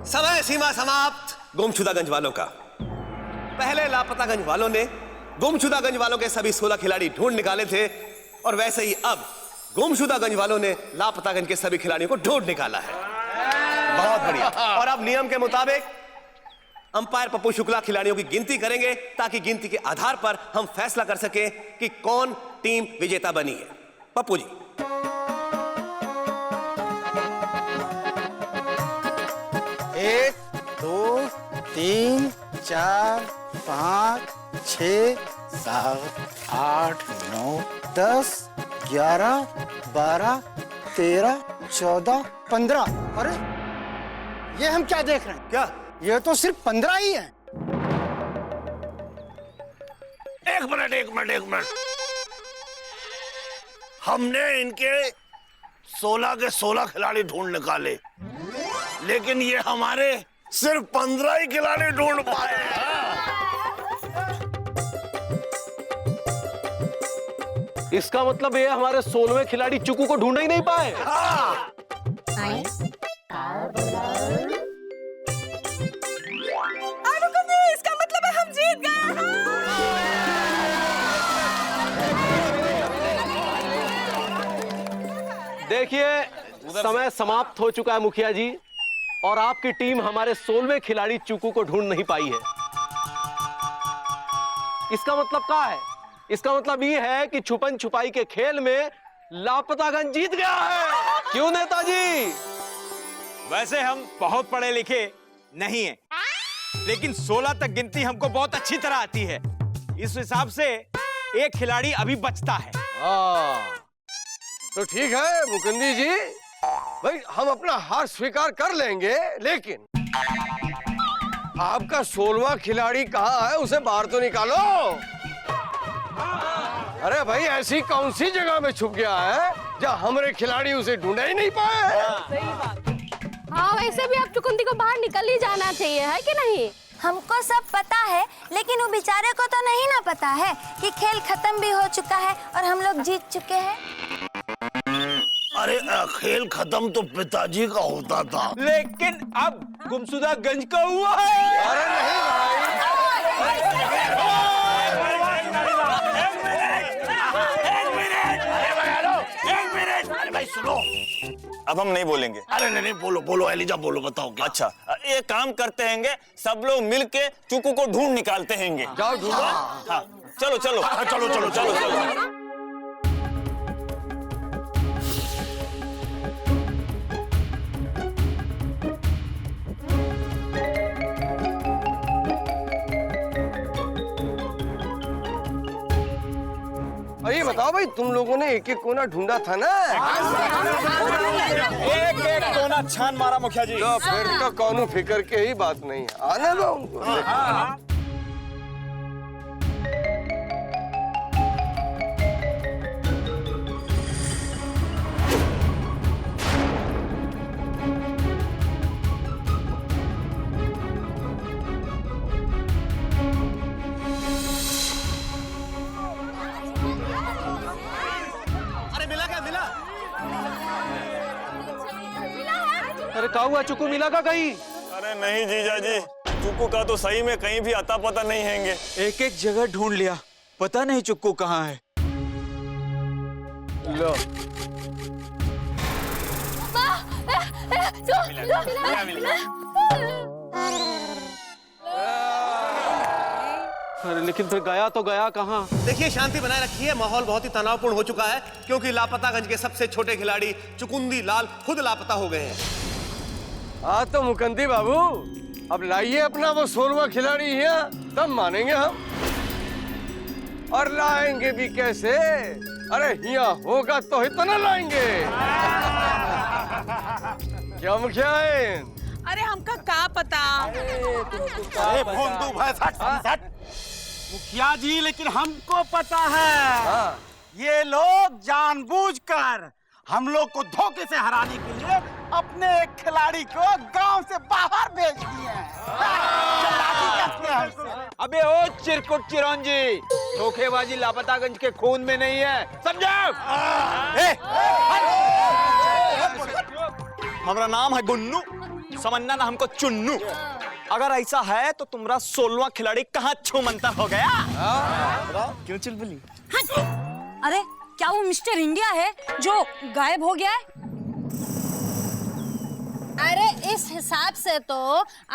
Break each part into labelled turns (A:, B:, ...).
A: समय सीमा समाप्त। गुमशुदागंज वालों का पहले लापतागंज वालों ने गुमशुदागंज वालों के सभी 16 खिलाड़ी ढूंढ निकाले थे और वैसे ही अब गुमशुदागंज वालों ने लापतागंज के सभी खिलाड़ियों को ढूंढ निकाला है। बहुत बढ़िया। और अब नियम के मुताबिक अंपायर पप्पू शुक्ला खिलाड़ियों की गिनती करेंगे ताकि गिनती के आधार पर हम फैसला कर सके कि कौन टीम विजेता बनी है। पप्पू जी।
B: 1 2 3 4 5 6 7 8 9 10 11 12 13 14 15। अरे ये हम क्या देख रहे हैं?
A: क्या
B: ये तो सिर्फ 15 ही है।
C: एक मिनट। हमने इनके 16 के 16 खिलाड़ी ढूंढ निकाले, लेकिन ये हमारे सिर्फ 15 ही खिलाड़ी ढूंढ पाए।
D: इसका मतलब ये हमारे 16वें खिलाड़ी चुकू को ढूंढ ही नहीं पाए।
E: इसका मतलब है हम जीत गए।
D: देखिए समय समाप्त हो चुका है मुखिया जी, और आपकी टीम हमारे 16वें खिलाड़ी चुकू को ढूंढ नहीं पाई है। इसका मतलब क्या है? इसका मतलब ये है कि छुपन छुपाई के खेल में लापतागंज जीत गया है। क्यों नेताजी?
F: वैसे हम बहुत पढ़े लिखे नहीं हैं, लेकिन 16 तक गिनती हमको बहुत अच्छी तरह आती है। इस हिसाब से एक खिलाड़ी अभी बचता है।
G: तो ठीक है मुकुंदी जी, भाई हम अपना हार स्वीकार कर लेंगे, लेकिन आपका 16वां खिलाड़ी कहाँ है? उसे बाहर तो निकालो। अरे भाई ऐसी कौन सी जगह में छुप गया है जहाँ हमारे खिलाड़ी उसे ढूंढ ही नहीं पाए?
E: हाँ वैसे भी अब चुकुंदी को बाहर निकल ही जाना चाहिए, है कि नहीं?
H: हमको सब पता है, लेकिन वो बेचारे को तो नहीं ना पता है कि खेल खत्म भी हो चुका है और हम लोग जीत चुके हैं।
C: अरे खेल खत्म तो पिताजी का होता था,
F: लेकिन अब गुमशुदागंज का हुआ है।
G: अरे नहीं
C: अरे भाई सुनो,
I: अब हम नहीं बोलेंगे।
C: अरे नहीं बोलो एलिजा, बोलो, बताओ क्या?
I: अच्छा ये काम करते हैंगे, सब लोग मिलके चुकू को ढूंढ निकालते हैंगे।
G: जाओ ढूंढो।
I: हाँ चलो चलो
C: चलो।
G: ये बताओ भाई, तुम लोगों ने एक एक कोना ढूंढा था ना?
F: एक एक कोना छान मारा मुखिया जी।
G: तो फिर तो कौनो फिक्र के ही बात नहीं है, आने दो उनको।
D: अरे क्या हुआ? चुकू मिला का कहीं?
I: अरे नहीं जीजा जी, चुकू का तो सही में कहीं भी अता पता नहीं हैंगे।
F: एक एक जगह ढूंढ लिया, पता नहीं चुक्कू कहाँ है।
G: लो
D: अरे लेकिन फिर गया तो गया कहाँ?
A: देखिए शांति बनाए रखिए, माहौल बहुत ही तनावपूर्ण हो चुका है क्योंकि लापतागंज के सबसे छोटे खिलाड़ी चुकुंदी लाल खुद लापता हो गए हैं।
G: हाँ तो मुकंदी बाबू, अब लाइए अपना वो 16वां खिलाड़ी यहाँ, तब मानेंगे हम। और लाएंगे भी कैसे? अरे यहाँ होगा तो इतना लाएंगे। क्या मुखिया है?
E: अरे हमका क्या पता?
C: अरे भोंदू भाई फट।
F: मुखिया जी लेकिन हमको पता है।
G: हाँ।
F: ये लोग जानबूझकर हम लोग को धोखे से हराने के लिए अपने एक खिलाड़ी को गांव से बाहर भेज दिए हैं। अबे ओ चिरकुट चिरंजी, धोखेबाजी लापतागंज के खून में नहीं है, समझो?
I: हमारा नाम है गुन्नू, समझना ना हमको चुन्नू। अगर ऐसा है तो तुम्हारा 16वां खिलाड़ी कहाँ छूमंतर हो गया? क्यों चुलबुली?
H: अरे क्या वो मिस्टर इंडिया है जो गायब हो गया है? अरे इस हिसाब से तो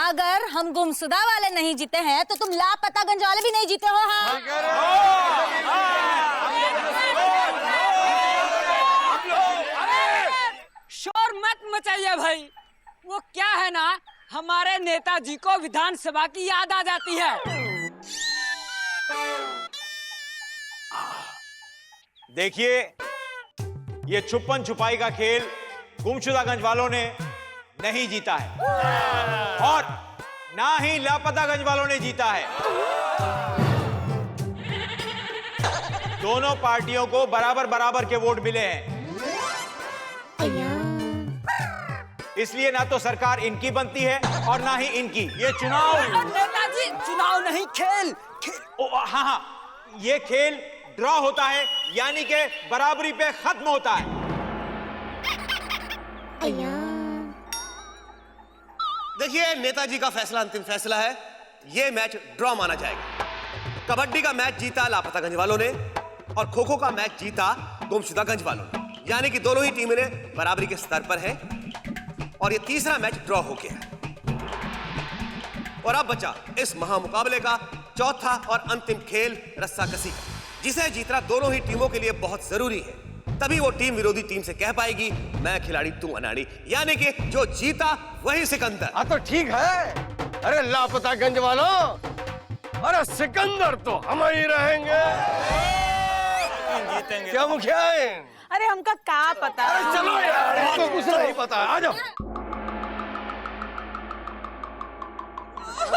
H: अगर हम गुमशुदा वाले नहीं जीते हैं तो तुम लापतागंज वाले भी नहीं जीते हो। हाँ
J: शोर मत मचाइए भाई। वो क्या है ना, हमारे नेताजी को विधानसभा की याद आ जाती है।
F: देखिए, ये छुपन छुपाई का खेल गुमशुदागंज वालों ने नहीं जीता है और ना ही लापतागंज वालों ने जीता है। दोनों पार्टियों को बराबर बराबर के वोट मिले हैं। इसलिए ना तो सरकार इनकी बनती है और ना ही इनकी। ये चुनाव,
J: नेताजी चुनाव नहीं, खेल।
F: हाँ हाँ, ये खेल ड्रॉ होता है, यानी कि बराबरी पे खत्म होता है।
A: देखिए, नेताजी का फैसला अंतिम फैसला है। ये मैच ड्रॉ माना जाएगा। कबड्डी का मैच जीता लापतागंज वालों ने और खो खो का मैच जीता गुमशुदागंज वालों ने, यानी कि दोनों ही टीमें बराबरी के स्तर पर हैं और ये तीसरा मैच ड्रॉ हो गया। और अब बचा इस महामुकाबले का चौथा और अंतिम खेल, रस्साकसी का, जिसे जीतना दोनों ही टीमों के लिए बहुत जरूरी है। तभी वो टीम विरोधी टीम से कह पाएगी मैं खिलाड़ी तू अनाड़ी, यानी कि जो जीता वही सिकंदर।
G: हाँ तो ठीक है। अरे लापतागंज वालों, अरे सिकंदर तो हम ही रहेंगे।
I: जीतेंगे।
G: क्या मुखिया है?
J: अरे हमका क्या पता।
G: अरे चलो यार, इसको कुछ नहीं पता। आ जाओ।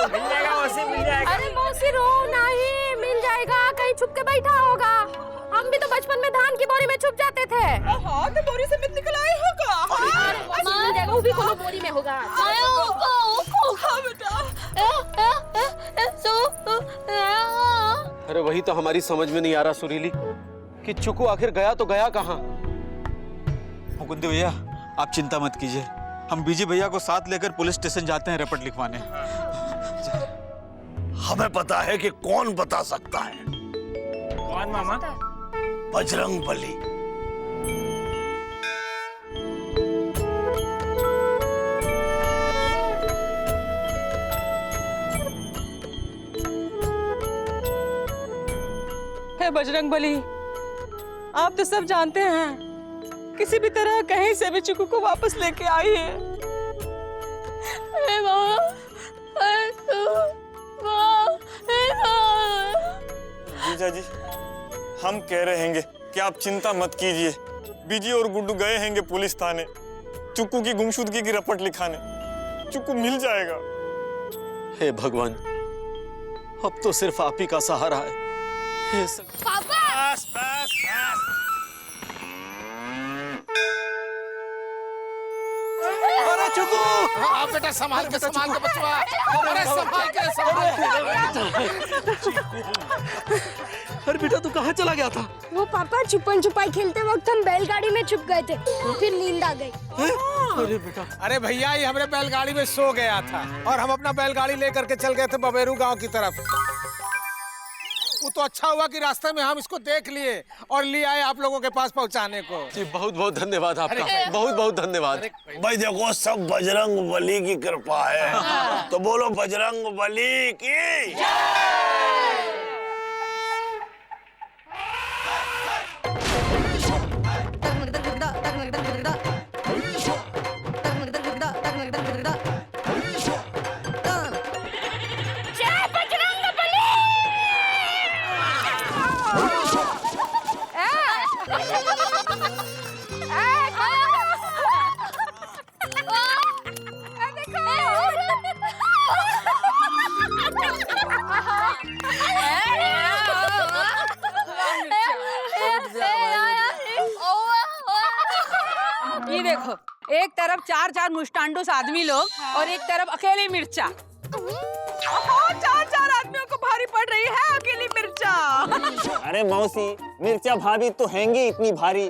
I: मिल जाएगा मौसी, मिल जाएगा।
E: अरे मौसी रो नहीं, मिल जाएगा। कहीं छुप के बैठा होगा। हम भी तो बचपन में धान की बोरी में छुप जाते थे।
J: हाँ तो बोरी से मिल निकल आए होगा।
E: मिल जाएगा, वो भी कोनो बोरी में होगा।
J: हाँ बेटा।
D: अरे वही तो हमारी समझ में नहीं आ रहा सुरीली कि चुकू आखिर गया तो गया कहाँ।
K: मुकुंद भैया, आप चिंता मत कीजिए, हम बीजी भैया को साथ लेकर पुलिस स्टेशन जाते हैं रिपोर्ट लिखवाने।
C: हमें पता है कि कौन बता सकता है।
I: कौन मामा?
C: बजरंग बली।
J: हे बजरंग बली, आप तो सब जानते हैं, किसी भी तरह कहीं से भी चुकू को वापस लेके आइए।
I: जीजा जी, हम कह रहे हैं कि आप चिंता मत कीजिए। बीजी और गुड्डू गए हैं पुलिस थाने चुक्कू की गुमशुदगी की रिपोर्ट लिखाने। चुक्कू मिल जाएगा।
D: हे भगवान, अब तो सिर्फ आप ही का सहारा है।
E: पापा!
I: बस बस बस।
B: अरे चुकू, आप बेटा संभाल के बचवा। अरे संभाल के।
D: अरे बेटा, तू कहाँ चला गया था?
E: वो पापा, छुपन छुपाई खेलते वक्त हम बैलगाड़ी में छुप गए थे, फिर नींद आ गई।
D: अरे बेटा,
B: अरे भैया, ये हमारे बैलगाड़ी में सो गया था और हम अपना बैलगाड़ी लेकर के चल गए थे बबेरू गांव की तरफ। वो तो अच्छा हुआ कि रास्ते में हम इसको देख लिए और ले आए आप लोगों के पास पहुंचाने को।
D: जी बहुत बहुत धन्यवाद आपका, बहुत बहुत धन्यवाद।
C: भाई देखो, सब बजरंग बली की कृपा है। तो बोलो बजरंग बली की जय।
J: ये देखो, एक तरफ 4-4 मुस्टांडोस आदमी लोग और एक तरफ अकेली मिर्चा। चार आदमियों को भारी पड़ रही है अकेली मिर्चा।
I: अरे मौसी, मिर्चा भाभी तो हैंगी इतनी भारी।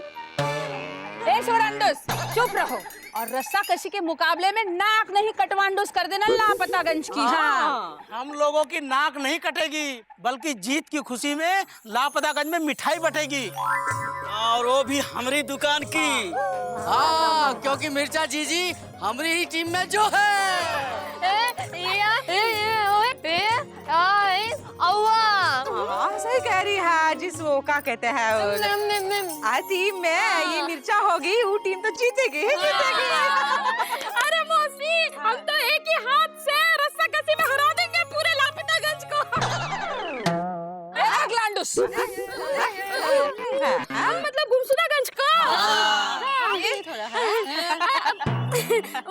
J: ए सोरांडोस, चुप रहो। और रस्सा कसी के मुकाबले में नाक नहीं कटवांडूस कर देना लापतागंज की। हाँ,
L: हम लोगों की नाक नहीं कटेगी, बल्कि जीत की खुशी में लापतागंज में मिठाई बटेगी, और वो भी हमारी दुकान की। हाँ, क्योंकि मिर्चा जीजी हमारी ही टीम में जो है।
J: सही कह रही है, जिस वो क्या कहते हैं टीम में ये मिर्चा होगी, वो टीम तो जीतेगी ही जीतेगी।
E: अरे मौसी, हम तो एक ही हाथ से रस्सा कसी में हरा देंगे पूरे लापतागंज को।
J: लांडूस
E: मतलब गुमशुदागंज को।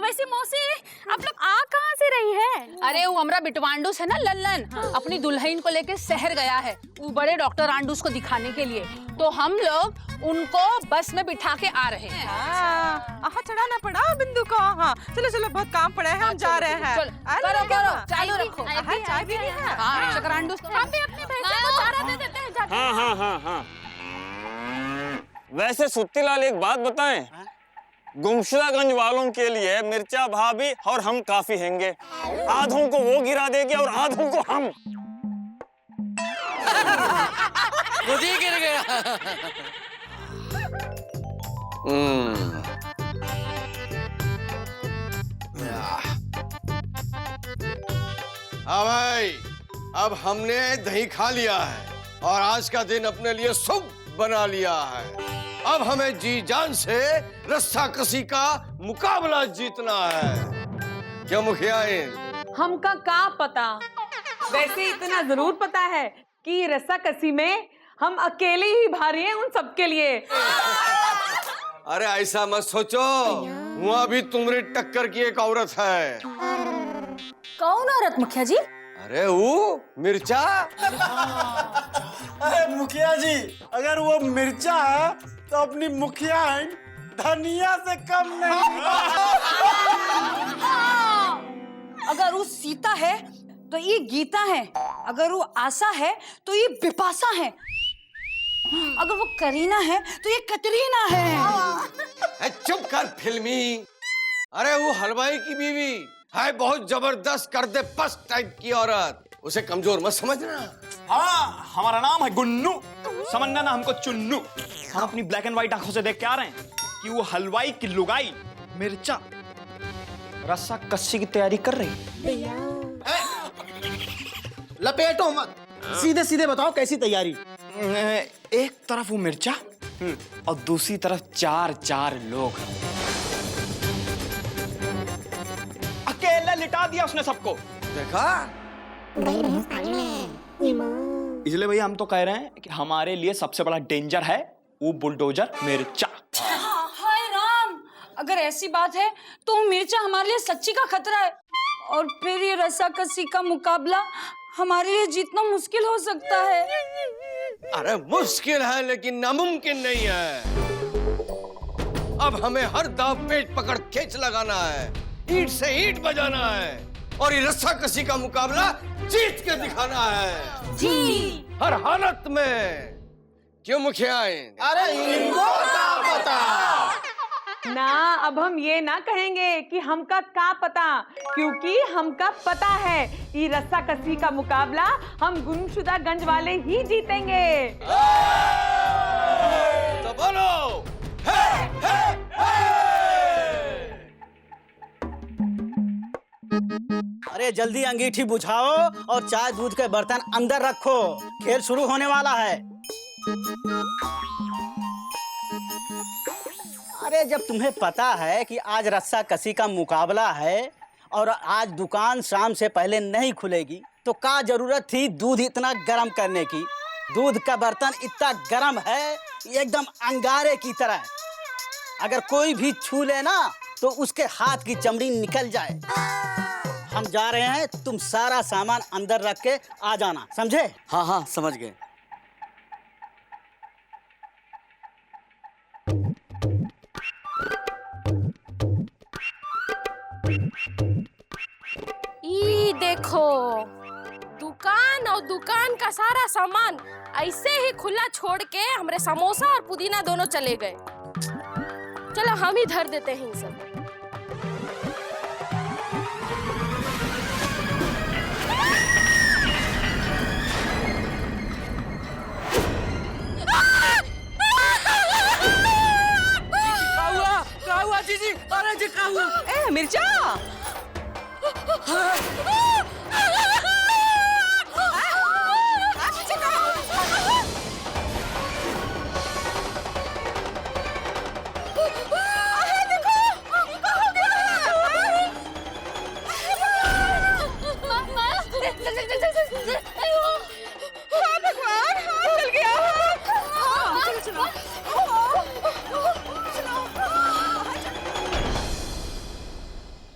E: वैसे मौसी, आप लोग आ कहाँ से रही है?
J: अरे वो हमरा बिटवांडूस है ना लल्लन, अपनी दुल्हन को लेके शहर गया है वो बड़े डॉक्टर आंडूस को दिखाने के लिए, तो हम लोग उनको बस में बिठा के आ रहे हैं।
M: हाँ, चढ़ाना पड़ा बिंदु को। हाँ, चलो चलो, बहुत काम पड़ा है, हम जा रहे हैं।
J: करो करो, चालू रखो।
M: चाय भी है।
J: हाँ, शकरांडूस
E: हम भी अपनी भैंसों को चारा दे देते हैं जाके।
I: हाँ हाँ हाँ हाँ। वैसे सुत्तीलाल एक बात बताएं, गुमशुदागंज वालों के लिए मिर्चा भाभी और हम काफी हैंगे। आधों को वो गिरा देगी और आधों को हम।
L: खुद ही गिर गया।
G: हाँ भाई, अब हमने दही खा लिया है और आज का दिन अपने लिए शुभ बना लिया है। अब हमें जी जान से रस्सा कसी का मुकाबला जीतना है। क्या मुखियाइन?
J: हमका का पता, वैसे इतना जरूर पता है कि रस्सा कसी में हम अकेले ही भारी हैं उन सबके लिए।
G: अरे ऐसा मत सोचो, वहाँ भी तुम्हारी टक्कर की एक औरत है।
J: कौन औरत मुखिया जी?
G: अरे वो मिर्चा।
L: अरे मुखिया जी, अगर वो मिर्चा है तो अपनी मुखिया धनिया से कम नहीं।
J: अगर वो सीता है तो ये गीता है, अगर वो आशा है तो ये बिपाशा है, अगर वो करीना है तो ये कतरीना है।
G: चुप कर फिल्मी। अरे वो हलवाई की बीवी है, बहुत जबरदस्त कर दे पस टाइप की औरत, उसे कमजोर मत समझना।
K: हाँ, हमारा नाम है गुन्नू, समझना ना हमको चुन्नू। हम अपनी ब्लैक एंड व्हाइट आंखों से देख के आ रहे हैं कि वो हलवाई की लुगाई मिर्चा रस्सा कस्सी की तैयारी कर रही।
L: लपेटो मत, सीधे सीधे बताओ कैसी तैयारी।
K: एक तरफ वो मिर्चा और दूसरी तरफ चार चार लोग। अकेले लिटा दिया उसने सबको।
G: देखा?
K: इसलिए भैया हम तो कह रहे हैं कि हमारे लिए सबसे बड़ा डेंजर है वो बुलडोजर मिर्चा।
J: हाय राम, अगर ऐसी बात है तो मिर्चा हमारे लिए सच्ची का खतरा है, और फिर ये रस्सा कसी का मुकाबला हमारे लिए जीतना मुश्किल हो सकता है।
G: अरे मुश्किल है लेकिन नामुमकिन नहीं है। अब हमें हर दाव पेट पकड़ खींच लगाना है, ईंट से ईंट बजाना है, और ये रस्सा कसी का मुकाबला जीत के दिखाना है।
J: जी,
G: हर हालत में। क्यों मुखियाइन?
L: अरे इनको क्या पता?
J: ना, अब हम ये ना कहेंगे कि हमका का पता, क्योंकि हमका पता है ये रस्सा कसी का मुकाबला हम गुमशुदागंज वाले ही जीतेंगे।
G: तो बोलो, हे, हे, हे!
L: अरे जल्दी अंगीठी बुझाओ और चाय दूध के बर्तन अंदर रखो, खेल शुरू होने वाला है। अरे जब तुम्हें पता है कि आज रस्सा कसी का मुकाबला है और आज दुकान शाम से पहले नहीं खुलेगी, तो क्या जरूरत थी दूध इतना गर्म करने की? दूध का बर्तन इतना गर्म है एकदम अंगारे की तरह, अगर कोई भी छू ले ना तो उसके हाथ की चमड़ी निकल जाए। हम जा रहे हैं, तुम सारा सामान अंदर रख के आ जाना, समझे? हाँ हाँ समझ गए।
E: ई देखो, दुकान और दुकान का सारा सामान ऐसे ही खुला छोड़ के हमरे समोसा और पुदीना दोनों चले गए। चलो हम ही धर देते हैं इन सब।
M: पीछे का हुआ? ए मिर्चा,